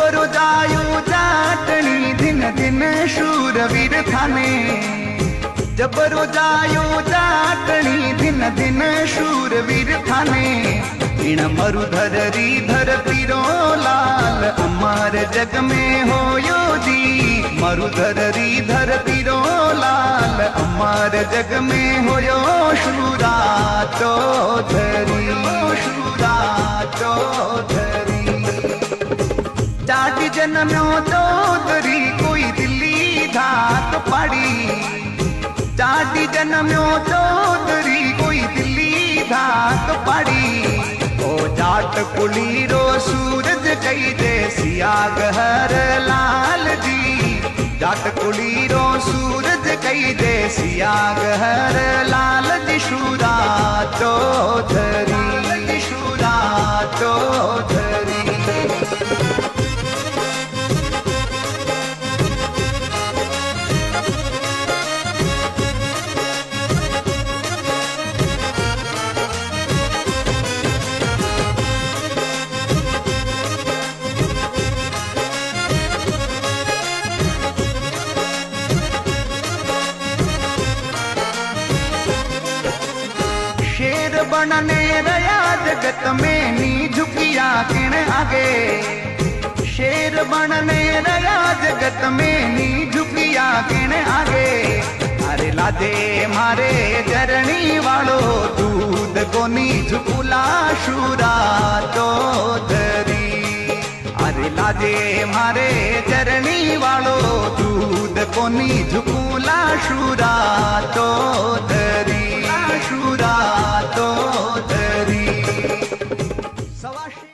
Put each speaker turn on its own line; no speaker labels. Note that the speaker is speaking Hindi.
जबरो जायो जाटणी दिन दिन शूरवीर थाने जबरो जायो जाटणी दिन दिन शूरवीर थाने इन मरुधर री धरती रो लाल अमर जग में होयो जी मरुधर री धरती रो लाल अमर जग में होयो शूरा चौधरी शूरा चौधरी जाट जन्म्यो चौधरी कोई दिल्ली धात पाड़ी जाट जन्म्यो चौधरी कोई दिल्ली धात पाड़ी ओ जाट कुली रो सूरज कई दे सियाग हर लाल जी जाट कुली रो सूरज कई दे सियाग हर लाल जी शूरा चौधरी शूरा चौधरी शेर बनने रया जगत में नी झुकिया किण आगे शेर बनने रया जगत में नी झुकिया किण आगे अरे लादे मारे चरणी वालो दूध कोनी झुकुला शूरा चौधरी अरे लादे मारे चरणी वालो दूध कोनी झुकुला शूरा चौधरी शूरा चौधरी